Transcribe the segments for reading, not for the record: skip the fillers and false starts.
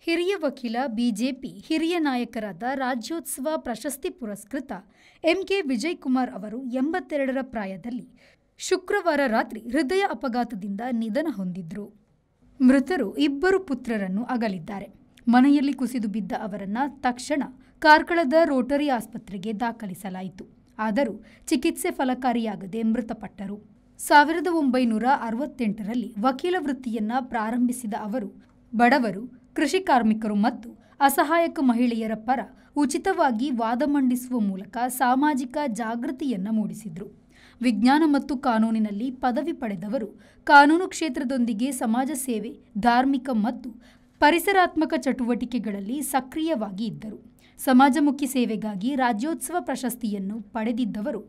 ಹಿರಿಯ ವಕೀಲ ಬಿಜೆಪಿ ಹಿರಿಯ ನಾಯಕರಾದ ರಾಜ್ಯೋತ್ಸವ ಪ್ರಶಸ್ತಿ ಪುರಸ್ಕೃತ ಎಂಕೆ ವಿಜಯಕುಮಾರ್ ಅವರು 82ರ ಪ್ರಾಯದಲ್ಲಿ ಶುಕ್ರವಾರ ರಾತ್ರಿ ಹೃದಯ ಅಪಘಾತದಿಂದ ನಿಧನ ಹೊಂದಿದ್ರು. ಮೃತರು ಇಬ್ಬರು ಪುತ್ರರನ್ನು ಅಗಲಿದ್ದಾರೆ. ಮನೆಯಲ್ಲಿ ಕುಸಿದು ಬಿದ್ದ ಅವರನ್ನು ತಕ್ಷಣ ಕಾರ್ಕಳದ ರೋಟರಿ ಆಸ್ಪತ್ರೆಗೆ ದಾಖಲಿಸಲಾಯಿತು. ಆದರೂ ಚಿಕಿತ್ಸೆ ಫಲಕಾರಿಯಾಗದೆ ಮೃತಪಟ್ಟರು. 1968ರಲ್ಲಿ ವಕೀಲ ವೃತ್ತಿಯನ್ನ ಪ್ರಾರಂಭಿಸಿದ ಅವರು ಬಡವರು, ಕೃಷಿ ಕಾರ್ಮಿಕರು ಮತ್ತು ಅಸಹಾಯಕ ಮಹಿಳೆಯರ ಪರ ಉಚಿತವಾಗಿ ವಾದ ಮಂಡಿಸುವ ಮೂಲಕ ಸಾಮಾಜಿಕ ಜಾಗೃತಿಯನ್ನ ಮೂಡಿಸಿದರು. ವಿಜ್ಞಾನ ಮತ್ತು ಕಾನೂನಿನಲ್ಲಿ ಪದವಿ ಪಡೆದವರು ಕಾನೂನು ಕ್ಷೇತ್ರದೊಂದಿಗೆ ಸಮಾಜ ಸೇವೆ, ಧಾರ್ಮಿಕ ಮತ್ತು ಪರಿಸರಾತ್ಮಕ ಚಟುವಟಿಕೆಗಳಲ್ಲಿ ಸಕ್ರಿಯವಾಗಿ ಇದ್ದರು. ಸಮಾಜಮುಖಿ ಸೇವೆಗಾಗಿ ರಾಜ್ಯೋತ್ಸವ ಪ್ರಶಸ್ತಿಯನ್ನು ಪಡೆದಿದ್ದವರು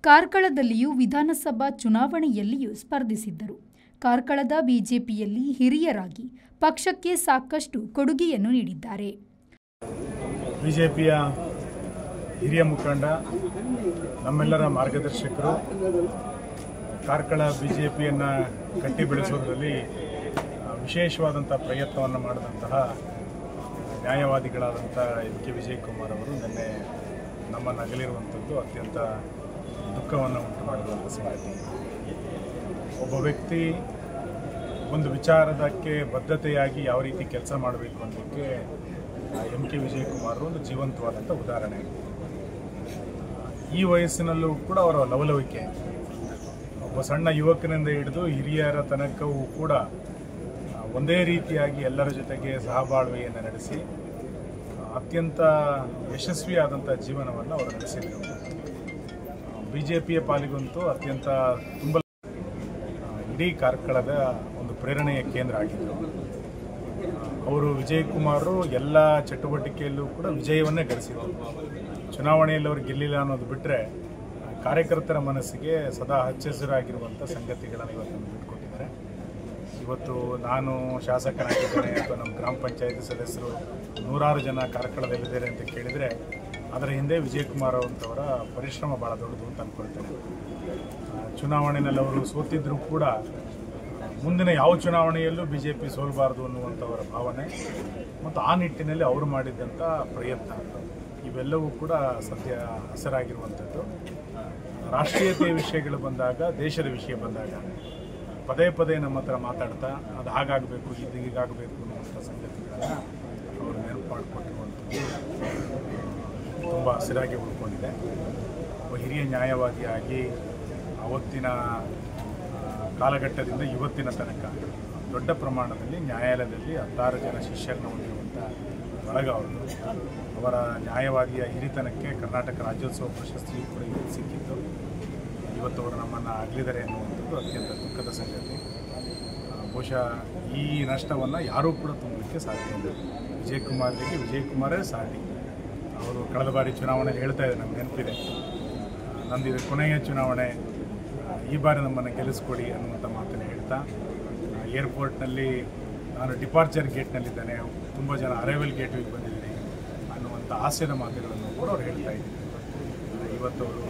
ಕಾರ್ಕಳದಲ್ಲಿಯೂ ವಿಧಾನಸಭಾ ಚುನಾವಣೆಯಲ್ಲಿಯೂ ಸ್ಪರ್ಧಿಸಿದ್ದರು. ಕಾರ್ಕಳದ ಬಿಜೆಪಿಯಲ್ಲಿ ಹಿರಿಯರಾಗಿ ಪಕ್ಷಕ್ಕೆ ಸಾಕಷ್ಟು ಕೊಡುಗೆಯನ್ನು ನೀಡಿದ್ದಾರೆ. ಬಿಜೆಪಿಯ ಹಿರಿಯ ಮುಖಂಡ, ನಮ್ಮೆಲ್ಲರ ಮಾರ್ಗದರ್ಶಕರು, ಕಾರ್ಕಳ ಬಿಜೆಪಿಯನ್ನು ಕಟ್ಟಿ ಬೆಳೆಸೋದರಲ್ಲಿ ವಿಶೇಷವಾದಂಥ ಪ್ರಯತ್ನವನ್ನು ಮಾಡಿದಂತಹ ನ್ಯಾಯವಾದಿಗಳಾದಂಥ ಎಂಕೆ ವಿಜಯಕುಮಾರ್ ಅವರು ನಿನ್ನೆ ನಮ್ಮನ್ನು ಅಗಲಿರುವಂಥದ್ದು ಅತ್ಯಂತ ದುಃಖವನ್ನು ಉಂಟು ಮಾಡಿರುವಂಥ ಸಂಗತಿ. ಒಬ್ಬ ವ್ಯಕ್ತಿ ಒಂದು ವಿಚಾರದಕ್ಕೆ ಬದ್ಧತೆಯಾಗಿ ಯಾವ ರೀತಿ ಕೆಲಸ ಮಾಡಬೇಕು ಅನ್ನೋದಕ್ಕೆ ಎಂಕೆ ವಿಜಯಕುಮಾರ್ ಒಂದು ಜೀವಂತವಾದಂಥ ಉದಾಹರಣೆ. ಈ ವಯಸ್ಸಿನಲ್ಲೂ ಕೂಡ ಅವರ ಲವಲವಿಕೆ, ಒಬ್ಬ ಸಣ್ಣ ಯುವಕನಿಂದ ಹಿಡಿದು ಹಿರಿಯರ ತನಕವೂ ಕೂಡ ಒಂದೇ ರೀತಿಯಾಗಿ ಎಲ್ಲರ ಜೊತೆಗೆ ಸಹಬಾಳ್ವೆಯನ್ನು ನಡೆಸಿ ಅತ್ಯಂತ ಯಶಸ್ವಿಯಾದಂಥ ಜೀವನವನ್ನು ಅವರು ನಡೆಸಿದರು. ಬಿಜೆಪಿಯ ಪಾಲಿಗಂತೂ ಅತ್ಯಂತ ತುಂಬ ಇಡೀ ಕಾರ್ಕಳದ ಒಂದು ಪ್ರೇರಣೆಯ ಕೇಂದ್ರ ಆಗಿದ್ದರು. ಅವರು ವಿಜಯಕುಮಾರು ಎಲ್ಲ ಚಟುವಟಿಕೆಯಲ್ಲೂ ಕೂಡ ವಿಜಯವನ್ನೇ ಗಳಿಸಿದರು. ಚುನಾವಣೆಯಲ್ಲಿ ಅವರು ಗೆಲ್ಲಿಲ್ಲ ಅನ್ನೋದು ಬಿಟ್ಟರೆ ಕಾರ್ಯಕರ್ತರ ಮನಸ್ಸಿಗೆ ಸದಾ ಹಚ್ಚೆಸರಾಗಿರುವಂಥ ಸಂಗತಿಗಳನ್ನು ಇವತ್ತು ಬಿಟ್ಕೊಟ್ಟಿದ್ದಾರೆ. ಇವತ್ತು ನಾನು ಶಾಸಕನಾಗಿದ್ದೇನೆ ಅಥವಾ ನಮ್ಮ ಗ್ರಾಮ ಪಂಚಾಯತಿ ಸದಸ್ಯರು ನೂರಾರು ಜನ ಕಾರ್ಕಳದಲ್ಲಿದ್ದಾರೆ ಅಂತ ಕೇಳಿದರೆ ಅದರ ಹಿಂದೆ ವಿಜಯಕುಮಾರ್ ಅಂತವರ ಪರಿಶ್ರಮ ಭಾಳ ದೊಡ್ಡದು ಅಂತ ಅಂದ್ಕೊಳ್ತೇನೆ. ಚುನಾವಣೆಯಲ್ಲಿ ಅವರು ಸೋತಿದ್ರೂ ಕೂಡ ಮುಂದಿನ ಯಾವ ಚುನಾವಣೆಯಲ್ಲೂ ಬಿಜೆಪಿ ಸೋಲಬಾರದು ಅನ್ನುವಂಥವರ ಭಾವನೆ ಮತ್ತು ಆ ನಿಟ್ಟಿನಲ್ಲಿ ಅವರು ಮಾಡಿದ್ದಂಥ ಪ್ರಯತ್ನ ಇವೆಲ್ಲವೂ ಕೂಡ ಸದ್ಯ ಹೆಸರಾಗಿರುವಂಥದ್ದು. ರಾಷ್ಟ್ರೀಯತೆಯ ವಿಷಯಗಳು ಬಂದಾಗ, ದೇಶದ ವಿಷಯ ಬಂದಾಗ ಪದೇ ಪದೇ ನಮ್ಮ ಹತ್ರ ಮಾತಾಡ್ತಾ ಅದು ಹಾಗಾಗಬೇಕು, ಇದು ಹೀಗಾಗಬೇಕು ಅನ್ನುವಂಥ ಸಂಗತಿಗಳನ್ನು ಅವರು ನೆನಪು ಮಾಡಿಕೊಟ್ಟಿರುವಂಥದ್ದು ತುಂಬ ಹಸಿರಾಗಿ ಉಳ್ಕೊಂಡಿದೆ. ಒಬ್ಬ ಹಿರಿಯ ನ್ಯಾಯವಾದಿಯಾಗಿ ಅವತ್ತಿನ ಕಾಲಘಟ್ಟದಿಂದ ಇವತ್ತಿನ ತನಕ ದೊಡ್ಡ ಪ್ರಮಾಣದಲ್ಲಿ ನ್ಯಾಯಾಲಯದಲ್ಲಿ 16 ಜನ ಶಿಷ್ಯರನ್ನು ಹೊಂದಿರುವಂಥ ಬಳಗ ಅವರು. ಅವರ ನ್ಯಾಯವಾದಿಯ ಹಿರಿತನಕ್ಕೆ ಕರ್ನಾಟಕ ರಾಜ್ಯೋತ್ಸವ ಪ್ರಶಸ್ತಿಯೂ ಕೂಡ ಇವತ್ತು ಸಿಕ್ಕಿತ್ತು. ಇವತ್ತು ಅವರು ನಮ್ಮನ್ನು ಅಗಲಿದ್ದಾರೆ ಎನ್ನುವಂಥದ್ದು ಅತ್ಯಂತ ದುಃಖದ ಸಂಗತಿ. ಬಹುಶಃ ಈ ನಷ್ಟವನ್ನು ಯಾರೂ ಕೂಡ ತುಂಬಲಿಕ್ಕೆ ಸಾಧ್ಯ ಇಲ್ಲ. ವಿಜಯಕುಮಾರ್ಗೆ ವಿಜಯಕುಮಾರೇ ಸಾಟಿ. ಅವರು ಕಳೆದ ಬಾರಿ ಚುನಾವಣೆಯಲ್ಲಿ ಹೇಳ್ತಾ ಇದ್ದಾರೆ, ನಮ್ಗೆ ನೆನಪಿದೆ, ನಂದಿದೆ ಕೊನೆಯ ಚುನಾವಣೆ, ಈ ಬಾರಿ ನಮ್ಮನ್ನು ಗೆಲ್ಲಿಸ್ಕೊಡಿ ಅನ್ನುವಂಥ ಮಾತನ್ನು ಹೇಳ್ತಾ ಏರ್ಪೋರ್ಟ್ನಲ್ಲಿ ನಾನು ಡಿಪಾರ್ಚರ್ ಗೇಟ್ನಲ್ಲಿದ್ದೇನೆ, ತುಂಬ ಜನ ಅರೈವಲ್ ಗೇಟ್ಗೆ ಬಂದಿದ್ದೀನಿ ಅನ್ನುವಂಥ ಹಾಸ್ಯದ ಮಾತುಗಳನ್ನು ಕೂಡ ಅವ್ರು ಹೇಳ್ತಾ ಇದ್ದಾರೆ. ಇವತ್ತು ಅವರು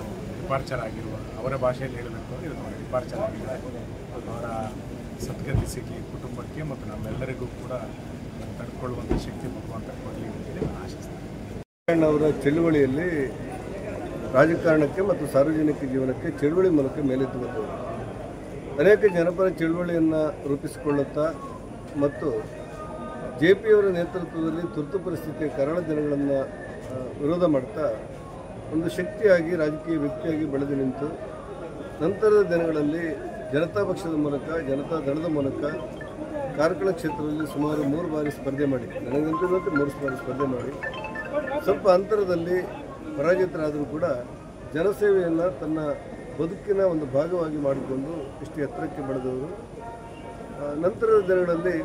ಡಿಪಾರ್ಚರ್ ಆಗಿರುವ, ಅವರ ಭಾಷೆಯಲ್ಲಿ ಹೇಳಬೇಕು ಅಂದರೆ ಇವತ್ತು ಅವರು ಡಿಪಾರ್ಚರ್ ಆಗಿದ್ದಾರೆ. ಅವರ ಸದ್ಗತಿ ಸಿಗಲಿ ಕುಟುಂಬಕ್ಕೆ ಮತ್ತು ನಮ್ಮೆಲ್ಲರಿಗೂ ಕೂಡ ತಡ್ಕೊಳ್ಳುವಂಥ ಶಕ್ತಿ ಭಗವಂತ ಕೊಡಲಿ ಅಂತೇಳಿ ನಾನು ಆಶಿಸ್ತೇನೆ. ಅವರ ಚಳುವಳಿಯಲ್ಲಿ ರಾಜಕಾರಣಕ್ಕೆ ಮತ್ತು ಸಾರ್ವಜನಿಕ ಜೀವನಕ್ಕೆ ಚಳುವಳಿ ಮೂಲಕ ಮೇಲೆದ್ದು ಬಂದವರು. ಅನೇಕ ಜನಪರ ಚಳುವಳಿಯನ್ನು ರೂಪಿಸಿಕೊಳ್ಳುತ್ತಾ ಮತ್ತು JP ಅವರ ನೇತೃತ್ವದಲ್ಲಿ ತುರ್ತು ಪರಿಸ್ಥಿತಿಯ ಕಾರಣ ಜನಗಳನ್ನು ವಿರೋಧ ಮಾಡ್ತಾ ಒಂದು ಶಕ್ತಿಯಾಗಿ ರಾಜಕೀಯ ವ್ಯಕ್ತಿಯಾಗಿ ಬೆಳೆದು ನಿಂತು ನಂತರದ ದಿನಗಳಲ್ಲಿ ಜನತಾ ಪಕ್ಷದ ಮೂಲಕ, ಜನತಾ ದಳದ ಮೂಲಕ ಕಾರ್ಕಳ ಕ್ಷೇತ್ರದಲ್ಲಿ ಸುಮಾರು 3 ಬಾರಿ ಸ್ಪರ್ಧೆ ಮಾಡಿ, ನನಗಂತೂ 3 ಬಾರಿ ಸ್ಪರ್ಧೆ ಮಾಡಿ ಸ್ವಲ್ಪ ಅಂತರದಲ್ಲಿ ಪರಾಜಿತರಾದರೂ ಕೂಡ ಜನಸೇವೆಯನ್ನು ತನ್ನ ಬದುಕಿನ ಒಂದು ಭಾಗವಾಗಿ ಮಾಡಿಕೊಂಡು ಇಷ್ಟು ಎತ್ತರಕ್ಕೆ ಬೆಳೆದವರು. ನಂತರದ ದಿನಗಳಲ್ಲಿ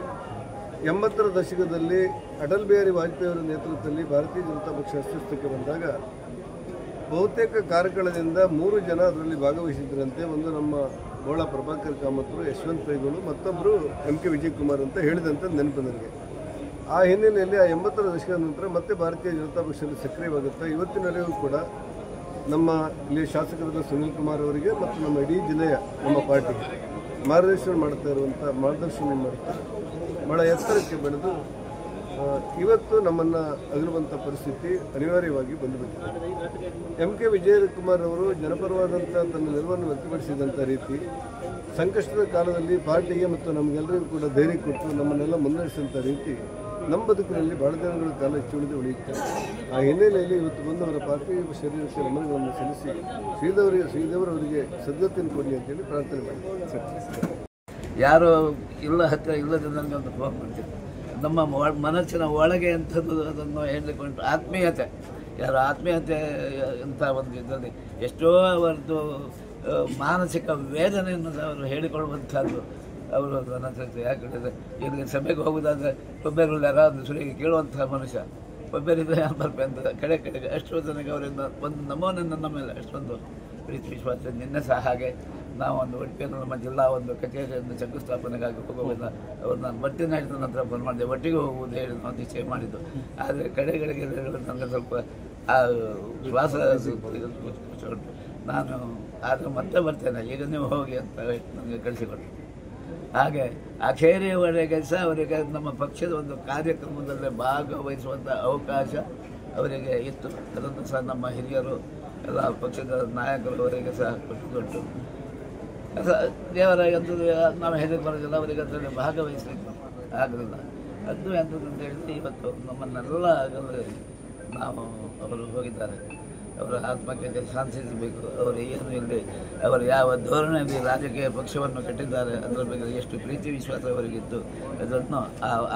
80ರ ದಶಕದಲ್ಲಿ ಅಟಲ್ ಬಿಹಾರಿ ವಾಜಪೇಯಿ ಅವರ ನೇತೃತ್ವದಲ್ಲಿ ಭಾರತೀಯ ಜನತಾ ಪಕ್ಷ ಅಸ್ತಿತ್ವಕ್ಕೆ ಬಂದಾಗ ಬಹುತೇಕ ಕಾರ್ಕಳದಿಂದ 3 ಜನ ಅದರಲ್ಲಿ ಭಾಗವಹಿಸಿದ್ರಂತೆ. ಒಂದು ನಮ್ಮ ಗೋಳ ಪ್ರಭಾಕರ್ ಕಾಮತ್ರು, ಯಶವಂತ್ ಪೈಗಳು, ಮತ್ತೊಬ್ಬರು ಎಂಕೆ ವಿಜಯಕುಮಾರ್ ಅಂತ ಹೇಳಿದಂಥ ನೆನಪು ನನಗೆ. ಆ ಹಿನ್ನೆಲೆಯಲ್ಲಿ ಆ 80ರ ದಶಕದ ನಂತರ ಮತ್ತೆ ಭಾರತೀಯ ಜನತಾ ಪಕ್ಷದಲ್ಲಿ ಸಕ್ರಿಯವಾಗುತ್ತೆ. ಇವತ್ತಿನವರೆಗೂ ಕೂಡ ನಮ್ಮ ಇಲ್ಲಿ ಶಾಸಕರಾದ ಸುನೀಲ್ ಕುಮಾರ್ ಅವರಿಗೆ ಮತ್ತು ನಮ್ಮ ಇಡೀ ಜಿಲ್ಲೆಯ ನಮ್ಮ ಪಾರ್ಟಿಗೆ ಮಾರ್ಗದರ್ಶನ ಮಾಡ್ತಾ ಭಾಳ ಎತ್ತರಕ್ಕೆ ಬೆಳೆದು ಇವತ್ತು ನಮ್ಮನ್ನು ಅಗಲುವಂಥ ಪರಿಸ್ಥಿತಿ ಅನಿವಾರ್ಯವಾಗಿ ಬಂದುಬಿಟ್ಟಿದೆ. MK ವಿಜಯಕುಮಾರ್ ಅವರು ಜನಪರವಾದಂಥ ತನ್ನ ನಿಲುವನ್ನು ವ್ಯಕ್ತಪಡಿಸಿದಂಥ ರೀತಿ ಸಂಕಷ್ಟದ ಕಾಲದಲ್ಲಿ ಪಾರ್ಟಿಗೆ ಮತ್ತು ನಮಗೆಲ್ಲರಿಗೂ ಕೂಡ ಧೈರ್ಯ ಕೊಟ್ಟು ನಮ್ಮನ್ನೆಲ್ಲ ಮುನ್ನಡೆಸಿದಂಥ ರೀತಿ ನಮ್ಮ ಬದುಕಿನಲ್ಲಿ ಬಹಳ ದಿನಗಳ ಕಾಲ ಹೆಚ್ಚುಳಿದು ಉಳಿಯುತ್ತದೆ. ಆ ಹಿನ್ನೆಲೆಯಲ್ಲಿ ಇವತ್ತು ಬಂದವರ ಪಾರ್ಥಿವ ಶರೀರಕ್ಕೆ ನಮನಗಳನ್ನು ಸಲ್ಲಿಸಿ ಶ್ರೀದೇವರವರಿಗೆ ಸದ್ಗತಿಯನ್ನು ಕೊಡಲಿ ಅಂತೇಳಿ ಪ್ರಾರ್ಥನೆ ಮಾಡಿದ್ದಾರೆ. ಯಾರು ಇಲ್ಲ ಹತ್ತಿರ ಇಲ್ಲದೆ ನನಗೊಂದು ಫೋನ್ ಮಾಡ್ತೀನಿ. ನಮ್ಮ ಮನಸ್ಸಿನ ಒಳಗೆ ಅಂಥದ್ದು ಅದನ್ನು ಹೇಳಿಕೊಂಡು ಆತ್ಮೀಯತೆ, ಯಾರ ಆತ್ಮೀಯತೆ ಅಂತ ಒಂದು ಇದರಲ್ಲಿ ಎಷ್ಟೋ ಅವರದ್ದು ಮಾನಸಿಕ ವೇದನೆಯನ್ನು ಅವರು ಹೇಳಿಕೊಳ್ಳುವಂಥದ್ದು. ಅವರು ನನ್ನ ಹತ್ರ ಯಾಕೆ ಹೇಳಿದರೆ, ಈಗ ಸಭೆಗೆ ಹೋಗೋದಾದರೆ ಒಬ್ಬರು ಯಾರಾದರೂ ಸುಳಿಗೆ ಕೇಳುವಂಥ ಮನುಷ್ಯ, ಒಬ್ಬರಿದ್ರೆ ಬರ್ಪೆ ಅಂತ ಕಡೆಗೆ ಅಷ್ಟು ಜನಕ್ಕೆ ಅವರಿಂದ ಒಂದು ನಮೂನೆಯನ್ನು ನಮ್ಮ ಮೇಲೆ ಅಷ್ಟೊಂದು ಪ್ರೀತಿ ವಿಶ್ವಾಸ. ನಿನ್ನೆ ಸಹ ಹಾಗೆ ನಾವು ಒಂದು ಒಟ್ಟಿಗೆ ನಮ್ಮ ಜಿಲ್ಲಾ ಒಂದು ಕಚೇರಿಯನ್ನು ಶಂಕುಸ್ಥಾಪನೆಗಾಗಿ ಹೋಗುವುದಿಲ್ಲ, ಅವರು ನಾನು ಬರ್ತೀನಿ ಹೇಳಿದ ನಂತರ ಫೋನ್ ಮಾಡಿದೆ, ಒಟ್ಟಿಗೆ ಹೋಗುವುದು ಹೇಳಿ ನಾವು ನಿಶ್ಚಯ ಮಾಡಿದ್ದು. ಆದರೆ ಕಡೆಗಳಿಗೆ ನನಗೆ ಸ್ವಲ್ಪ ಆ ಶ್ವಾಸ ಉಂಟು. ನಾನು ಆದರೆ ಮತ್ತೆ ಬರ್ತೇನೆ, ಈಗ ನೀವು ಹೋಗಿ ಅಂತ ನನಗೆ ಕಳಿಸಿಕೊಟ್ಟರು. ಹಾಗೆ ಅಖೇರಿಯವರೆಗೆ ಸಹ ಅವರಿಗೆ ನಮ್ಮ ಪಕ್ಷದ ಒಂದು ಕಾರ್ಯಕ್ರಮದಲ್ಲಿ ಭಾಗವಹಿಸುವಂಥ ಅವಕಾಶ ಅವರಿಗೆ ಇತ್ತು. ಅದನ್ನು ಸಹ ನಮ್ಮ ಹಿರಿಯರು ಎಲ್ಲ ಪಕ್ಷದ ನಾಯಕರು ಅವರಿಗೆ ಸಹ ಕೊಟ್ಟು ದೇವರ ಎಂಥದ್ದು ನಾವು ಹೆದರಿ ಬರೋದಿಲ್ಲ, ಅವರಿಗೆ ಅದರಲ್ಲಿ ಭಾಗವಹಿಸಲಿಕ್ಕೆ ಆಗಲಿಲ್ಲ. ಅದು ಎಂಥದ್ದು ಹೇಳಿದ್ರೆ ಇವತ್ತು ನಮ್ಮನ್ನೆಲ್ಲ ನಾವು ಅವರು ಹೋಗಿದ್ದಾರೆ. ಅವರ ಆತ್ಮಕ್ಕೆ ಶಾಂತಿ ಸಿಗಬೇಕು. ಅವರು ಏನು ಇಲ್ಲಿ ಅವರು ಯಾವ ಧೋರಣೆಯಲ್ಲಿ ರಾಜಕೀಯ ಪಕ್ಷವನ್ನು ಕಟ್ಟಿದ್ದಾರೆ ಅದರ ಬಗ್ಗೆ ಎಷ್ಟು ಪ್ರೀತಿ ವಿಶ್ವಾಸ ಅವರಿಗಿತ್ತು, ಅದನ್ನು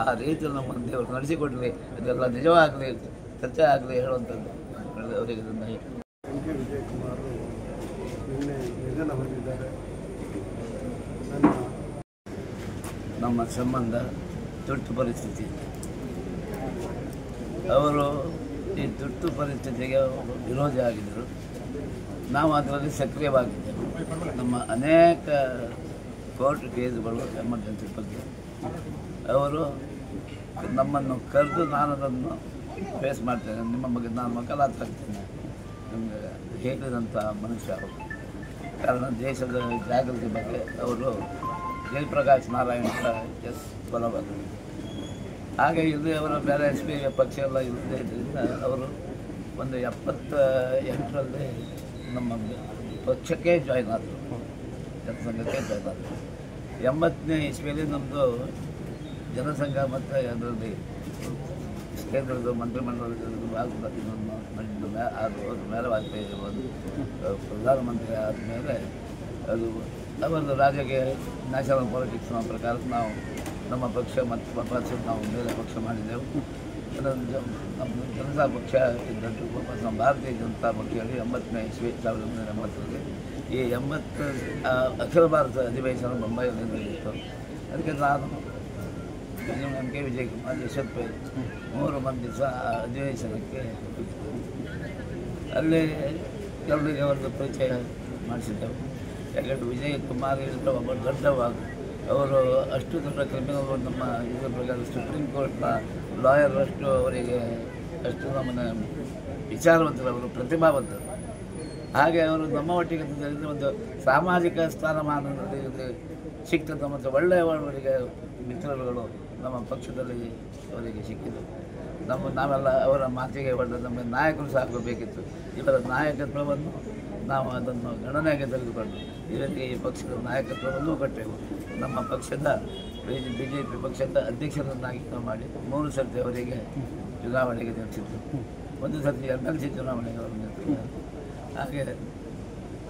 ಆ ರೀತಿಯಲ್ಲಿ ನಮ್ಮ ದೇವರು ನಡೆಸಿಕೊಡಲಿ, ಅದೆಲ್ಲ ನಿಜವಾಗಲಿ ಚರ್ಚೆ ಆಗಲಿ ಹೇಳುವಂಥದ್ದು ಅವರಿಗೆ. MK ವಿಜಯಕುಮಾರ್ ನಿನ್ನೆ ನಿಧನ ಹೊಂದಿದ್ದಾರೆ. ನಮ್ಮ ಸಂಬಂಧ ತುರ್ತು ಪರಿಸ್ಥಿತಿ, ಅವರು ಈ ತುರ್ತು ಪರಿಸ್ಥಿತಿಗೆ ವಿರೋಧಿ ಆಗಿದ್ದರು. ನಾವು ಅದರಲ್ಲಿ ಸಕ್ರಿಯವಾಗಿದ್ದೆವು. ನಮ್ಮ ಅನೇಕ ಕೋರ್ಟ್ ಕೇಸುಗಳು ಎಮರ್ಜೆನ್ಸಿ ಬಗ್ಗೆ ಅವರು ನಮ್ಮನ್ನು ಕರೆದು ನಾನು ಅದನ್ನು ಫೇಸ್ ಮಾಡ್ತೇನೆ, ನಿಮ್ಮ ಬಗ್ಗೆ ನಾನು ವಕಾಲತ್ತಾಗ್ತೇನೆ ನಿಮಗೆ ಹೇಳಿದಂಥ ಮನುಷ್ಯ ಅವರು. ಕಾರಣ ದೇಶದ ಜಾಗೃತಿ ಬಗ್ಗೆ ಅವರು ಜಯಪ್ರಕಾಶ್ ನಾರಾಯಣ ಎಸ್ ಬಲವಾದರು. ಹಾಗೆ ಇಲ್ಲಿ ಅವರ ಬೇರೆ SP ಪಕ್ಷ ಎಲ್ಲ ಇಲ್ಲದೇ ಇದರಿಂದ ಅವರು ಒಂದು 78ರಲ್ಲಿ ನಮ್ಮ ಪಕ್ಷಕ್ಕೆ ಜಾಯ್ನ್ ಆದರು, ಜನಸಂಘಕ್ಕೆ ಜಾಯ್ನ್ ಆದರು. 80ನೇ ಇಸ್ವಿಯಲ್ಲಿ ನಮ್ಮದು ಜನಸಂಘ ಮತ್ತು ಅದರಲ್ಲಿ ಕೇಂದ್ರದ ಮಂತ್ರಿಮಂಡಲದಲ್ಲಿ ಭಾಗವನ್ನು ಮಾಡಿದ್ದು ಮೇಲೆ ವಾಜಪೇಯಿ ಇರ್ಬೋದು ಪ್ರಧಾನಮಂತ್ರಿ ಆದಮೇಲೆ ಅದು ಅವರದ್ದು ರಾಜ್ಯಕ್ಕೆ ನ್ಯಾಷನಲ್ ಪಾಲಿಟಿಕ್ಸ್ನ ಪ್ರಕಾರ ನಾವು ನಮ್ಮ ಪಕ್ಷ ಮತ್ತು ಪಕ್ಷ ನಾವು ಮೇಲೆ ಪಕ್ಷ ಮಾಡಿದ್ದೆವು. ನಮ್ಮ ಜನತಾ ಪಕ್ಷ ಇದ್ದದ್ದು ನಮ್ಮ ಭಾರತೀಯ ಜನತಾ ಪಕ್ಷ ಹೇಳಿ 80ನೇ ಇಸ್ವಿ 1980ರಲ್ಲಿ ಈ 80 ಅಖಿಲ ಭಾರತ ಅಧಿವೇಶನ ಮುಂಬೈಯಲ್ಲಿ ನಡೆಯಿತು. ಅದಕ್ಕೆ ನಾನು MK ವಿಜಯಕುಮಾರ್, ಯಶವಂತ್ ಪೈ 3 ಮಂದಿ ಸಹ ಅಧಿವೇಶನಕ್ಕೆ ಅಲ್ಲಿ ಎಲ್ಲರಿಗೆ ಒಂದು ಪರಿಚಯ ಮಾಡಿಸಿದ್ದೆವು. ಯಾಕಂದರೆ ವಿಜಯಕುಮಾರ್ ಹೇಳಿದ ಒಬ್ಬ ದೊಡ್ಡವಾಗ ಅವರು ಅಷ್ಟು ದೊಡ್ಡ ಕ್ರಿಮಿನಲ್ ನಮ್ಮ ಇದರ ಪ್ರಕಾರ ಸುಪ್ರೀಂ ಕೋರ್ಟ್ನ ಲಾಯರ್ ಅಷ್ಟು ಅವರಿಗೆ ಅಷ್ಟು ನಮ್ಮನ್ನು ವಿಚಾರವಂತರು, ಅವರು ಪ್ರತಿಭಾವಂತರು. ಹಾಗೆ ಅವರು ನಮ್ಮ ಒಟ್ಟಿಗೆ ಒಂದು ಸಾಮಾಜಿಕ ಸ್ಥಾನಮಾನದಲ್ಲಿ ಸಿಕ್ತಂಥ ಮತ್ತು ಒಳ್ಳೆಯವರಿಗೆ ಮಿತ್ರರುಗಳು ನಮ್ಮ ಪಕ್ಷದಲ್ಲಿ ಅವರಿಗೆ ಸಿಕ್ಕಿದ್ದು. ನಾವೆಲ್ಲ ಅವರ ಮಾತಿಗೆ ಒಳ್ಳೆ ನಮಗೆ ನಾಯಕರು ಸಾಕಬೇಕಿತ್ತು. ಇವರ ನಾಯಕತ್ವವನ್ನು ನಾವು ಅದನ್ನು ಗಣನೆಗೆ ತೆಗೆದುಕೊಂಡು ಇದಕ್ಕೆ ಈ ಪಕ್ಷದ ನಾಯಕತ್ವವನ್ನು ಕೊಟ್ಟೆವು. ನಮ್ಮ ಪಕ್ಷದ BJP ಪಕ್ಷದ ಅಧ್ಯಕ್ಷರನ್ನಾಗಿ ಮಾಡಿ 3 ಸರ್ತಿ ಅವರಿಗೆ ಚುನಾವಣೆಗೆ ನಿಲ್ಲಿಸಿದ್ದು, 1 ಸರ್ತಿ MLC ಚುನಾವಣೆಗೆ ಅವರು ನಿಂತಿದ್ದಾರೆ. ಹಾಗೆ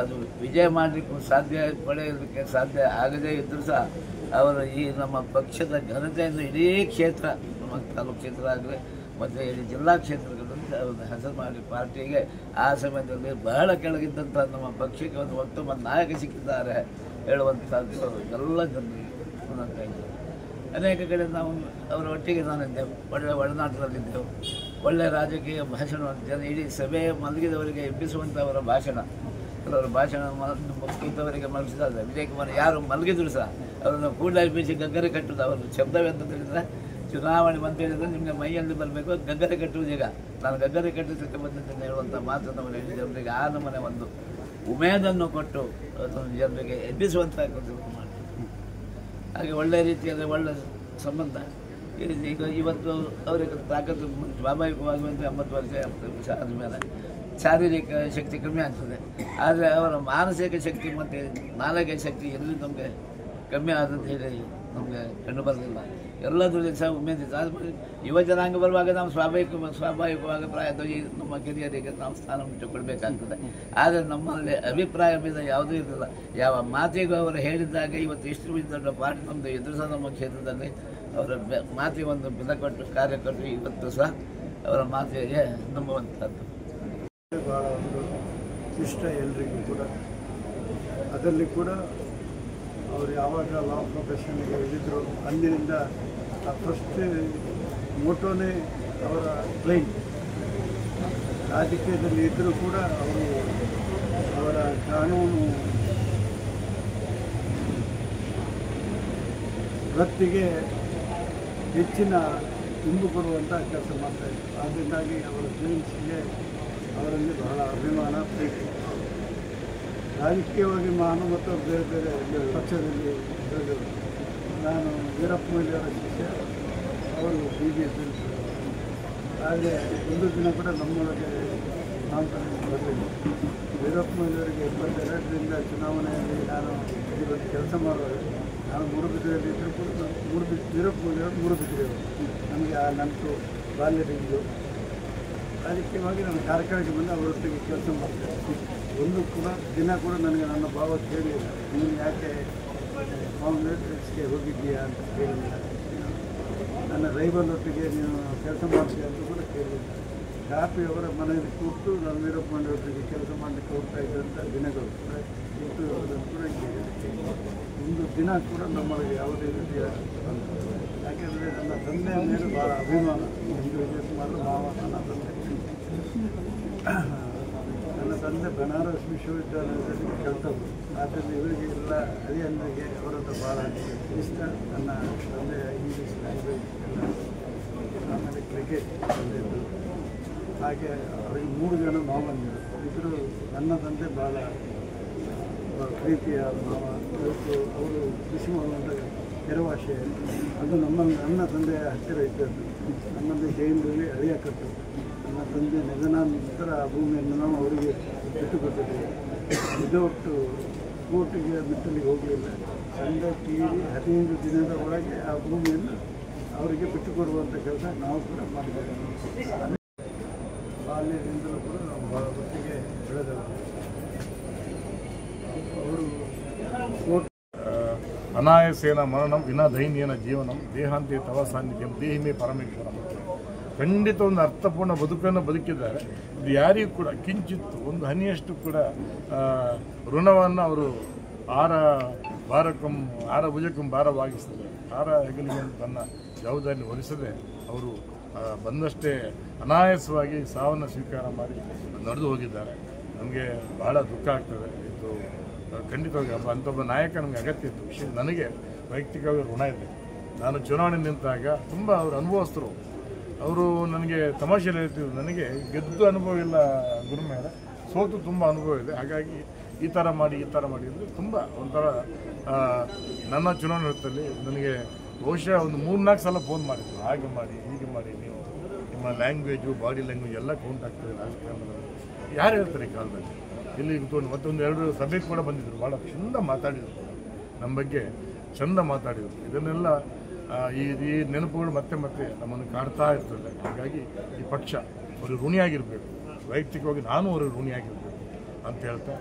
ಅದು ವಿಜಯ ಮಾಡಲಿಕ್ಕೂ ಪಡೆಯೋದಕ್ಕೆ ಸಾಧ್ಯ ಆಗದೇ ಇದ್ದರೂ ಸಹ ಅವರು ಈ ನಮ್ಮ ಪಕ್ಷದ ಘನತೆಯನ್ನು ಇಡೀ ಕ್ಷೇತ್ರ, ನಮ್ಮ ತಾಲೂಕು ಕ್ಷೇತ್ರ ಆಗಲಿ ಮತ್ತು ಇಡೀ ಜಿಲ್ಲಾ ಕ್ಷೇತ್ರಗಳಲ್ಲಿ ಅವರು ಹೆಸರು ಮಾಡಿ ಪಾರ್ಟಿಗೆ ಆ ಸಮಯದಲ್ಲಿ ಬಹಳ ಕೆಳಗಿದ್ದಂಥ ನಮ್ಮ ಪಕ್ಷಕ್ಕೆ ಒಂದು ಉತ್ತಮ ನಾಯಕ ಸಿಕ್ಕಿದ್ದಾರೆ ಹೇಳುವಂಥದ್ದು ಎಲ್ಲ ಜನರಿಗೆ ಇದ್ದಾರೆ. ಅನೇಕ ಕಡೆ ನಾವು ಅವರ ಒಟ್ಟಿಗೆ ನಾನಿದ್ದೆವು, ಒಳ್ಳೆಯ ಒಳನಾಟದಲ್ಲಿದ್ದೆವು. ಒಳ್ಳೆಯ ರಾಜಕೀಯ ಭಾಷಣ, ಇಡೀ ಸಭೆ ಮಲಗಿದವರಿಗೆ ಎಬ್ಬಿಸುವಂಥ ಅವರ ಭಾಷಣ, ಕೆಲವರು ಭಾಷಣ ಕೂತವರಿಗೆ ಮಲಗಿಸಿದ್ದಾರೆ. ವಿಜಯಕುಮಾರ್ ಯಾರು ಮಲಗಿದ್ರು ಸಹ ಅವರನ್ನು ಕೂಡಲೇ ಎಬ್ಬಿಸಿ ಗಗ್ಗರೆ ಕಟ್ಟುವುದು. ಅವರು ಶಬ್ದವೆಂತ ತಿಳಿದರೆ ಚುನಾವಣೆ ಅಂತ ಹೇಳಿದರೆ ನಿಮಗೆ ಮೈಯಲ್ಲಿ ಬರಬೇಕು, ಗಗ್ಗರೆ ಕಟ್ಟುವುದು. ಈಗ ನಾನು ಗಗ್ಗರೆ ಕಟ್ಟಿಸಲಿಕ್ಕೆ ಬಂದಿದ್ದೇನೆ ಹೇಳುವಂಥ ಮಾತನ್ನು ಹೇಳಿದ ಅವರಿಗೆ ಆ ನಮ್ಮನೆ ಒಂದು ಉಮೇದನ್ನು ಕೊಟ್ಟು ಅದನ್ನು ಜನರಿಗೆ ಎಬ್ಬಿಸುವಂಥ ಕೆಲಸ ಮಾಡಿ. ಹಾಗೆ ಒಳ್ಳೆಯ ರೀತಿಯಲ್ಲಿ ಒಳ್ಳೆಯ ಸಂಬಂಧ ಈಗ ಇವತ್ತು ಅವರಿಗೆ ತಾಕತ್ತು ಸ್ವಾಭಾವಿಕವಾಗುವಂತೆ 80 ವರ್ಷ ಆದಮೇಲೆ ಶಾರೀರಿಕ ಶಕ್ತಿ ಕಮ್ಮಿ ಆಗ್ತದೆ. ಆದರೆ ಅವರ ಮಾನಸಿಕ ಶಕ್ತಿ ಮತ್ತು ನಾಲಿಗೆ ಶಕ್ತಿ ಎಲ್ಲಿ ನಮಗೆ ಕಮ್ಮಿ ಆದಂತ ಹೇಳಿ ನಮಗೆ ಕಂಡು ಬರಲಿಲ್ಲ. ಎಲ್ಲದರಲ್ಲಿ ಸಹ ಉಮೇದಿತ್ತು. ಆದರೆ ಯುವ ಜನಾಂಗ ಬರುವಾಗ ನಾವು ಸ್ವಾಭಾವಿಕವಾಗಿ ಪ್ರಾಯದಲ್ಲಿ ನಮ್ಮ ಕಿರಿಯರಿಗೆ ನಾವು ಸ್ಥಾನ ಕೊಡಬೇಕಾಗ್ತದೆ. ಆದರೆ ನಮ್ಮಲ್ಲಿ ಅಭಿಪ್ರಾಯ ಭೇದ ಯಾವುದೂ ಇರಲಿಲ್ಲ. ಯಾವ ಮಾತಿಗೂ ಅವರು ಹೇಳಿದಾಗ ಇವತ್ತು ಇಷ್ಟು ದೊಡ್ಡ ಪಾರ್ಟಿ ನಮ್ಮದು ಎದುರಿಸ ನಮ್ಮ ಕ್ಷೇತ್ರದಲ್ಲಿ ಅವರ ಮಾತಿಗೆ ಒಂದು ಬೆಲೆ ಕೊಟ್ಟು ಕಾರ್ಯ ಕೊಟ್ಟು ಇವತ್ತು ಸಹ ಅವರ ಮಾತಿಗೆ ನಂಬುವಂಥದ್ದು ಭಾಳ ಒಂದು ಇಷ್ಟ ಎಲ್ರಿಗೂ ಕೂಡ. ಅದರಲ್ಲಿ ಕೂಡ ಅವರು ಯಾವಾಗ ಲಾ ಪ್ರೊಫೆಷನ್ಗೆ ಇಳಿದ್ರು ಅಂದಿನಿಂದ ಫಸ್ಟ್ ಮೋಟೋನೇ ಅವರ ಟ್ರೈನ್. ರಾಜಕೀಯದಲ್ಲಿ ಇದ್ದರೂ ಕೂಡ ಅವರು ಅವರ ಕಾನೂನು ವೃತ್ತಿಗೆ ಹೆಚ್ಚಿನ ತುಂಬು ಕೊಡುವಂಥ ಕೆಲಸ ಮಾಡ್ತಾಯಿದ್ರು. ಅದರಿಂದಾಗಿ ಅವರ ಫ್ರೆಂಡ್ಸ್ಗೆ ಅವರಲ್ಲಿ ಬಹಳ ಅಭಿಮಾನ, ಪ್ರೀತಿ. ರಾಜಕೀಯವಾಗಿ ನಾನು ಮತ್ತು ಬೇರೆ ಬೇರೆ ಪಕ್ಷದಲ್ಲಿ ಬೆಳೆದವರು. ನಾನು ವೀರಪ್ಪ ಮೊಯ್ಲಿಯವರ ಶಿಷ್ಯ, ಅವರು BJP. ಆದರೆ ಒಂದು ದಿನ ಕೂಡ ನಮ್ಮೊಳಗೆ ನಾಮಕರಣ ಬರಲಿಲ್ಲ. ವೀರಪ್ಪ ಮೊಯ್ಲಿಯವರಿಗೆ 22ರಿಂದ ಚುನಾವಣೆಯಲ್ಲಿ ನಾನು ಇವತ್ತು ಕೆಲಸ ಮಾಡುವಾಗ ನಾನು ಮೂಡುಬಿದಿರೆಯಲ್ಲಿ ಇದ್ದರೂ ಕೂಡ ವೀರಪ್ಪ ಮೊಯ್ಲಿಯವರು ಮೂಡುಬಿದಿರೆಯವರು. ನಮಗೆ ಆ ನಂಟು ಬಾಲ್ಯದಿಂದು ರಾಜಕೀಯವಾಗಿ ನಾನು ಕಾರ್ಕಳಕ್ಕೆ ಬಂದು ಅವರೊಟ್ಟಿಗೆ ಕೆಲಸ ಮಾಡ್ತೇನೆ. ಒಂದು ಕೂಡ ದಿನ ಕೂಡ ನನಗೆ ನನ್ನ ಭಾವ ಕೇಳಿಲ್ಲ, ನೀನು ಯಾಕೆ ಕಾಂಗ್ರೆಸ್ಗೆ ಹೋಗಿದ್ದೀಯಾ ಅಂತ ಕೇಳಿಲ್ಲ. ನನ್ನ ರೈವಲೊಟ್ಟಿಗೆ ನೀನು ಕೆಲಸ ಮಾಡ್ತೀಯ ಅಂತ ಕೂಡ ಕೇಳಿಲ್ಲ. ಕಾಪಿಯವರ ಮನೆಯಲ್ಲಿ ಕೂತು ನಾನು ವೀರಪ್ಪ ಮೊಯ್ಲಿಯವರೊಟ್ಟಿಗೆ ಕೆಲಸ ಮಾಡಲಿಕ್ಕೆ ಹೋಗ್ತಾ ಇದ್ದಂಥ ದಿನಗಳು ಕೂಡ ಇತ್ತು. ಅದನ್ನು ಕೂಡ ಒಂದು ದಿನ ಕೂಡ ನಮ್ಮೊಳಗೆ ಯಾವುದೇ ರೀತಿಯ ಯಾಕೆಂದರೆ ನನ್ನ ತಂದೆಯ ಮೇಲೆ ಭಾಳ ಅಭಿಮಾನ. ವಿಜಯಕುಮಾರ್ ಮಾವ ನನ್ನ ತಂದೆ ಬನಾರಸ್ ವಿಶ್ವವಿದ್ಯಾಲಯದಲ್ಲಿ ಕಲ್ತವರು. ಆದ್ದರಿಂದ ಇವರಿಗೆ ಎಲ್ಲ ಹರಿಯಣ್ಣರಿಗೆ ಅವರದ್ದು ಭಾಳ ಇಷ್ಟ. ನನ್ನ ತಂದೆಯ ಇಂಗ್ಲೀಷ್ ಲ್ಯಾಂಗ್ವೇಜ್ ಎಲ್ಲ, ಆಮೇಲೆ ಕ್ರಿಕೆಟ್ ತಂದೆಯದ್ದು. ಹಾಗೆ ಅವರಿಗೆ 3 ಜನ ಮಾವನಿದ್ರು. ಇದ್ದರೂ ನನ್ನ ತಂದೆ ಭಾಳ ಪ್ರೀತಿಯ ಮಾವ. ಇವತ್ತು ಅವರು ಕೃಷಿ ಮಾಡುವಂಥ ಕೆರವಾಶೆ ಅದು ನನ್ನ ತಂದೆಯ ಹತ್ತಿರ ಇದ್ದದ್ದು. ನಮ್ಮಲ್ಲಿ ಜೈಲಿನಲ್ಲಿ ಅಳಿಯಕತ್ತು. ನನ್ನ ತಂದೆ ನಿಧನ ನಂತರ ಆ ಭೂಮಿಯನ್ನು ನಾವು ಅವರಿಗೆ ಬಿಟ್ಟುಕೊಟ್ಟಿದ್ದೇವೆ. ವಿದೌಟ್ ಕೋರ್ಟಿಗೆ ಬಿಟ್ಟಲ್ಲಿಗೆ ಹೋಗಲಿಲ್ಲ. ಸಂಡೆ ತೀರಿ 15 ದಿನದ ಒಳಗೆ ಆ ಭೂಮಿಯನ್ನು ಅವರಿಗೆ ಬಿಟ್ಟುಕೊಡುವಂಥ ಕೆಲಸ ನಾವು ಕೂಡ ಮಾಡಿದ್ದೇವೆ. ಬಾಲ್ಯದಿಂದಲೂ ಕೂಡ ನಾವು ಭಾಳ ಹೊತ್ತಿಗೆ ಬೆಳೆದವರು. ಅವರು ಕೋರ್ಟ್ ಅನಾಯಸೇನ ಮರಣಂ ವಿನಾ ದೈನ್ಯನ ಜೀವನಂ ದೇಹಾಂತೆ ತವ ಸಾನ್ನಿಧ್ಯಂ ದೇಹಿಮೇ ಪರಮೇಶ್ವರ. ಖಂಡಿತ ಒಂದು ಅರ್ಥಪೂರ್ಣ ಬದುಕನ್ನು ಬದುಕಿದ್ದಾರೆ. ಇದು ಯಾರಿಗೂ ಕೂಡ ಕಿಂಚಿತ್ತು ಒಂದು ಹನಿಯಷ್ಟು ಕೂಡ ಋಣವನ್ನು ಅವರು ಆರ ಭುಜಕ್ಕಂ ಭಾರವಾಗಿಸ್ತದೆ. ಆರ ಹೆಗಲಿಗೆ ತನ್ನ ಜವಾಬ್ದಾರಿ ಹೊರಿಸದೆ ಅವರು ಬಂದಷ್ಟೇ ಅನಾಯಾಸವಾಗಿ ಸಾವನ್ನು ಸ್ವೀಕಾರ ಮಾಡಿ ನಡೆದು ಹೋಗಿದ್ದಾರೆ. ನಮಗೆ ಬಹಳ ದುಃಖ ಆಗ್ತದೆ. ಇದು ಖಂಡಿತವಾಗಿ ಅಂಥೊಬ್ಬ ನಾಯಕ ನಮಗೆ ಅಗತ್ಯ ಇತ್ತು. ವಿಷಯ ನನಗೆ ವೈಯಕ್ತಿಕವಾಗಿ ಋಣ ಇದೆ. ನಾನು ಚುನಾವಣೆ ನಿಂತಾಗ ತುಂಬ ಅವರು ಅನುಭವಸ್ಥರು. ಅವರು ನನಗೆ ತಮಾಷೆಯಲ್ಲಿ ಹೇಳ್ತಿದ್ರು, ನನಗೆ ಗೆದ್ದು ಅನುಭವ ಇಲ್ಲ ಗುರುಮೇಲೆ, ಸೋತು ತುಂಬ ಅನುಭವ ಇದೆ. ಹಾಗಾಗಿ ಈ ಥರ ಮಾಡಿ ಅಂದರೆ ತುಂಬ ಒಂಥರ ನನ್ನ ಚುನಾವಣೆ ಹೊತ್ತಲ್ಲಿ ನನಗೆ ಬಹುಶಃ ಒಂದು 3-4 ಸಲ ಫೋನ್ ಮಾಡಿದ್ರು. ಹಾಗೆ ಮಾಡಿ ಹೀಗೆ ಮಾಡಿ, ನೀವು ನಿಮ್ಮ ಲ್ಯಾಂಗ್ವೇಜು ಬಾಡಿ ಲ್ಯಾಂಗ್ವೇಜ್ ಎಲ್ಲ ಕೌಂಟ್ ಆಗ್ತದೆ ರಾಜಕಾರಣದಲ್ಲಿ. ಯಾರು ಹೇಳ್ತಾರೆ ಈ ಕಾಲದಲ್ಲಿ? ಇಲ್ಲಿ ಕೂತ್ಕೊಂಡು ಮತ್ತೊಂದು 2 ಸಭೆಗೆ ಕೂಡ ಬಂದಿದ್ದರು. ಭಾಳ ಚೆಂದ ಮಾತಾಡಿದರು, ನಮ್ಮ ಬಗ್ಗೆ ಚೆಂದ ಮಾತಾಡಿದರು. ಇದನ್ನೆಲ್ಲ ಈ ನೆನಪುಗಳು ಮತ್ತೆ ಮತ್ತೆ ನಮ್ಮನ್ನು ಕಾಡ್ತಾ ಇರ್ತದೆ. ಹಾಗಾಗಿ ಈ ಪಕ್ಷ ಅವರು ಋಣಿಯಾಗಿರಬೇಕು. ವೈಯಕ್ತಿಕವಾಗಿ ನಾನು ಅವರು ಋಣಿಯಾಗಿರಬೇಕು ಅಂತ ಹೇಳ್ತಾ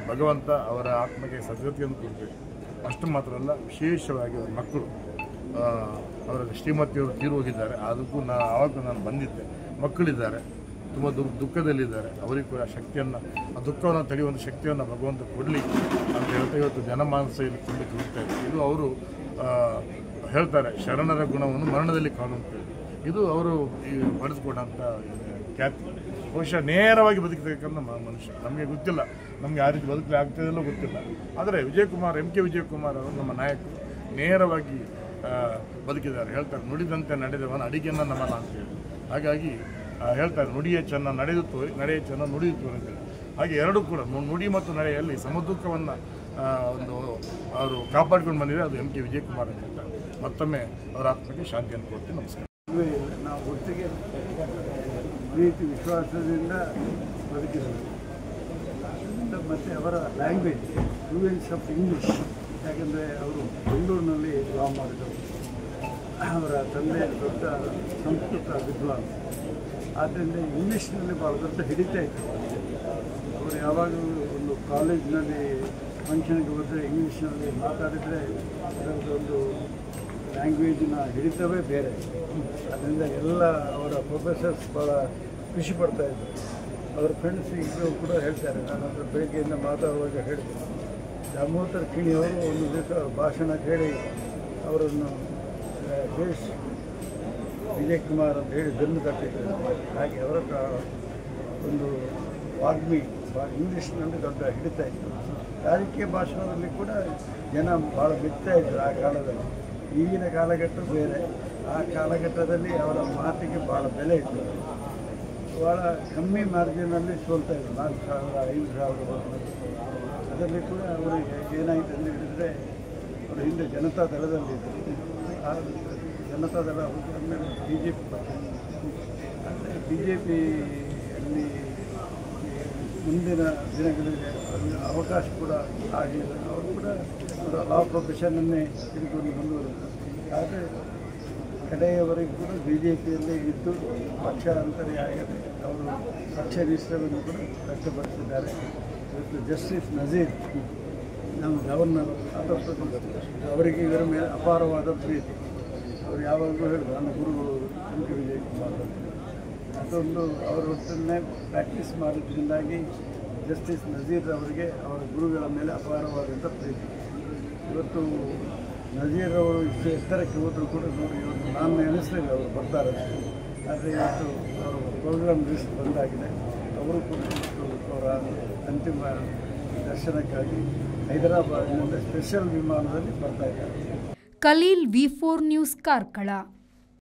ಭಗವಂತ ಅವರ ಆತ್ಮಗೆ ಸದ್ಗತಿಯನ್ನು ಕೊಡಬೇಕು. ಅಷ್ಟು ಮಾತ್ರ ಅಲ್ಲ, ವಿಶೇಷವಾಗಿ ಅವರ ಮಕ್ಕಳು, ಅವರ ಶ್ರೀಮತಿಯವರು ತೀರು ಹೋಗಿದ್ದಾರೆ. ಅದಕ್ಕೂ ಆವಾಗ ನಾನು ಬಂದಿದ್ದೆ. ಮಕ್ಕಳಿದ್ದಾರೆ, ತುಂಬ ದುಃಖದಲ್ಲಿದ್ದಾರೆ. ಅವರಿಗೂ ಕೂಡ ಶಕ್ತಿಯನ್ನು, ಆ ದುಃಖವನ್ನು ತಡೆಯುವಂಥ ಶಕ್ತಿಯನ್ನು ಭಗವಂತ ಕೊಡಲಿ ಅಂತ ಹೇಳ್ತಾ ಇವತ್ತು ಜನಮಾನಸ ಇಲ್ಲಿ ತುಂಬ ತಿರುಗ್ತಾ ಇದೆ. ಇದು ಅವರು ಹೇಳ್ತಾರೆ, ಶರಣರ ಗುಣವನ್ನು ಮರಣದಲ್ಲಿ ಕಾಣುತ್ತೇವೆ. ಇದು ಅವರು ಈ ಪಡೆದುಕೊಂಡಂಥ ಖ್ಯಾತಿ. ಬಹುಶಃ ನೇರವಾಗಿ ಬದುಕಬೇಕಂತ ಮನುಷ್ಯ. ನಮಗೆ ಗೊತ್ತಿಲ್ಲ, ನಮಗೆ ಆ ರೀತಿ ಬದುಕಲಿ ಆಗ್ತದೆಲ್ಲೋ ಗೊತ್ತಿಲ್ಲ. ಆದರೆ MK ವಿಜಯಕುಮಾರ್ ಅವರು ನಮ್ಮ ನಾಯಕರು ನೇರವಾಗಿ ಬದುಕಿದ್ದಾರೆ. ಹೇಳ್ತಾರೆ, ನುಡಿದಂತೆ ನಡೆದವನ ಅಡಿಗೆಯನ್ನು ನಮನ ಅಂತೇಳಿ. ಹಾಗಾಗಿ ಹೇಳ್ತಾರೆ, ನುಡಿಯೇ ಚೆನ್ನ ನಡೆದು ತೋರಿ, ನಡೆಯೇ ಚೆನ್ನ ನುಡಿದು ತೋರಿ ಅಂತೇಳಿ. ಹಾಗೆ ಎರಡೂ ಕೂಡ ನುಡಿ ಮತ್ತು ನಡೆಯಲ್ಲಿ ಸಮತೂಕವನ್ನು ಒಂದು ಅವರು ಕಾಪಾಡ್ಕೊಂಡು ಬಂದಿದೆ. ಅದು MK ವಿಜಯಕುಮಾರ್ ಅಂತ ಹೇಳ್ತಾರೆ. ಮತ್ತೊಮ್ಮೆ ಅವರ ಆತ್ಮಕ್ಕೆ ಶಾಂತಿಯನ್ನು ಕೊಡ್ತೀನಿ. ನಮಸ್ಕಾರ. ನಾವು ಒಟ್ಟಿಗೆ ಪ್ರೀತಿ ವಿಶ್ವಾಸದಿಂದ ಬದುಕಿರೋದು. ಮತ್ತು ಅವರ ಲ್ಯಾಂಗ್ವೇಜ್ ಫ್ಲೂಯೆನ್ಸ್ ಆಫ್ ಇಂಗ್ಲೀಷ್, ಯಾಕೆಂದರೆ ಅವರು ಬೆಂಗಳೂರಿನಲ್ಲಿ ಲಾ ಮಾಡಿದರು. ಅವರ ತಂದೆ ದೊಡ್ಡ ಸಂಸ್ಕೃತ ವಿದ್ವಾನ್, ಆದ್ದರಿಂದ ಇಂಗ್ಲೀಷ್ನಲ್ಲಿ ಭಾಳ ದೊಡ್ಡ ಹಿಡಿತ ಇತ್ತು. ಅವರು ಯಾವಾಗಲೂ ಒಂದು ಕಾಲೇಜಿನಲ್ಲಿ ಫಂಕ್ಷನ್ಗೆ ಹೋದರೆ ಇಂಗ್ಲೀಷ್ನಲ್ಲಿ ಮಾತಾಡಿದರೆ ಅದರದ್ದೊಂದು ಲ್ಯಾಂಗ್ವೇಜಿನ ಹಿಡಿತವೇ ಬೇರೆ. ಅದರಿಂದ ಎಲ್ಲ ಅವರ ಪ್ರೊಫೆಸರ್ಸ್ ಭಾಳ ಖುಷಿ ಪಡ್ತಾಯಿದ್ರು. ಅವರ ಫ್ರೆಂಡ್ಸ್ ಈಗಲೂ ಕೂಡ ಹೇಳ್ತಾರೆ, ನಾನು ಅದರ ಬೆಳಗ್ಗೆಯಿಂದ ಮಾತಾಡುವಾಗ ಹೇಳ್ತೀನಿ. ದಾಮೋದರ್ ಕಿಣಿಯವರು ಒಂದು ದಿವಸ ಭಾಷಣ ಕೇಳಿ ಅವರನ್ನು ದೇಶ್ ವಿಜಯ್ ಕುಮಾರ್ ಅಂತ ಹೇಳಿ ಬೆನ್ನು ತಟ್ಟಿದ್ದಾರೆ. ಹಾಗೆ ಅವರ ಒಂದು ವಾಗ್ಮಿ ಇಂಗ್ಲೀಷ್ನಲ್ಲಿ ದೊಡ್ಡ ಹಿಡಿತಾ ಇತ್ತು. ರಾಜಕೀಯ ಭಾಷಣದಲ್ಲಿ ಕೂಡ ಜನ ಭಾಳ ಮೆಚ್ತಾ ಇದ್ದರು ಆ ಕಾಲದಲ್ಲಿ. ಈಗಿನ ಕಾಲಘಟ್ಟ ಬೇರೆ. ಆ ಕಾಲಘಟ್ಟದಲ್ಲಿ ಅವರ ಮಾತಿಗೆ ಭಾಳ ಬೆಲೆ ಇತ್ತು. ಭಾಳ ಕಮ್ಮಿ ಮಾರ್ಜಿನಲ್ಲಿ ಸೋಲ್ತಾ ಇದ್ದರು, 4,000 5,000. ಅದರಲ್ಲಿ ಕೂಡ ಅವರಿಗೆ ಏನಾಯಿತು ಅಂತ ಹೇಳಿದರೆ, ಅವರು ಹಿಂದೆ ಜನತಾ ದಳದಲ್ಲಿದ್ದರು. ಆ ಜನತಾ ದಳ ಆಮೇಲೆ BJP ಪಕ್ಷ. ಅಂದರೆ BJPಯಲ್ಲಿ ಮುಂದಿನ ದಿನಗಳಲ್ಲಿ ಅವಕಾಶ ಕೂಡ ಆಗಲಿಲ್ಲ. ಅವರು ಕೂಡ ಅವರ ಲಾ ಪ್ರೊಫೆಷನನ್ನೇ ತಿಳ್ಕೊಂಡು ಮುಂದುವರೆದರು. ಆದರೆ ಕಡೆಯವರೆಗೂ ಕೂಡ BJPಯಲ್ಲೇ ಇದ್ದು ಪಕ್ಷಾಂತರಿ ಆಗದೆ ಅವರು ಪಕ್ಷ ನಿಷ್ಠೆಯನ್ನು ಕೂಡ ವ್ಯಕ್ತಪಡಿಸಿದ್ದಾರೆ. ಇವತ್ತು ಜಸ್ಟಿಸ್ ನಜೀರ್ ನಮ್ಮ ಗವರ್ನರ್ ಅವರಿಗೆ ಇವರ ಮೇಲೆ ಅಪಾರವಾದ ಪ್ರೀತಿ. ಅವರು ಯಾವಾಗಲೂ ಹೇಳಿದ್ರು, ನನ್ನ ಗುರುಗಳು MK ವಿಜಯ್ ಕುಮಾರ್ ಅಂತ. ಅದೊಂದು ಅವರ ಒಟ್ಟನ್ನೇ ಪ್ರಾಕ್ಟೀಸ್ ಮಾಡೋದ್ರಿಂದಾಗಿ ಜಸ್ಟಿಸ್ ನಜೀರ್ ಅವರಿಗೆ ಅವರ ಗುರುಗಳ ಮೇಲೆ ಅಪಾರವಾದಂಥ ಪ್ರೀತಿ. ಇವತ್ತು ನಜೀರ್ ಅವರು ಇಷ್ಟು ಎತ್ತರಕ್ಕೆ ಹೋದರೂ ಕೂಡ ನೋಡಿ, ಇವತ್ತು ನಾನು ಎಣಿಸಲಿಲ್ಲ ಅವರು ಬರ್ತಾರೆ. ಆದರೆ ಇವತ್ತು ಅವರು ಪ್ರೋಗ್ರಾಮ್ ಲಿಸ್ಟ್ ಬಂದಾಗಿದೆ. ಅವರು ಕೂಡ ಅವರ ಅಂತಿಮ ದರ್ಶನಕ್ಕಾಗಿ ಹೈದರಾಬಾದ್ನಿಂದ ಸ್ಪೆಷಲ್ ವಿಮಾನದಲ್ಲಿ ಬರ್ತಾ ಇದ್ದಾರೆ. Khaleel V4 news Karkala.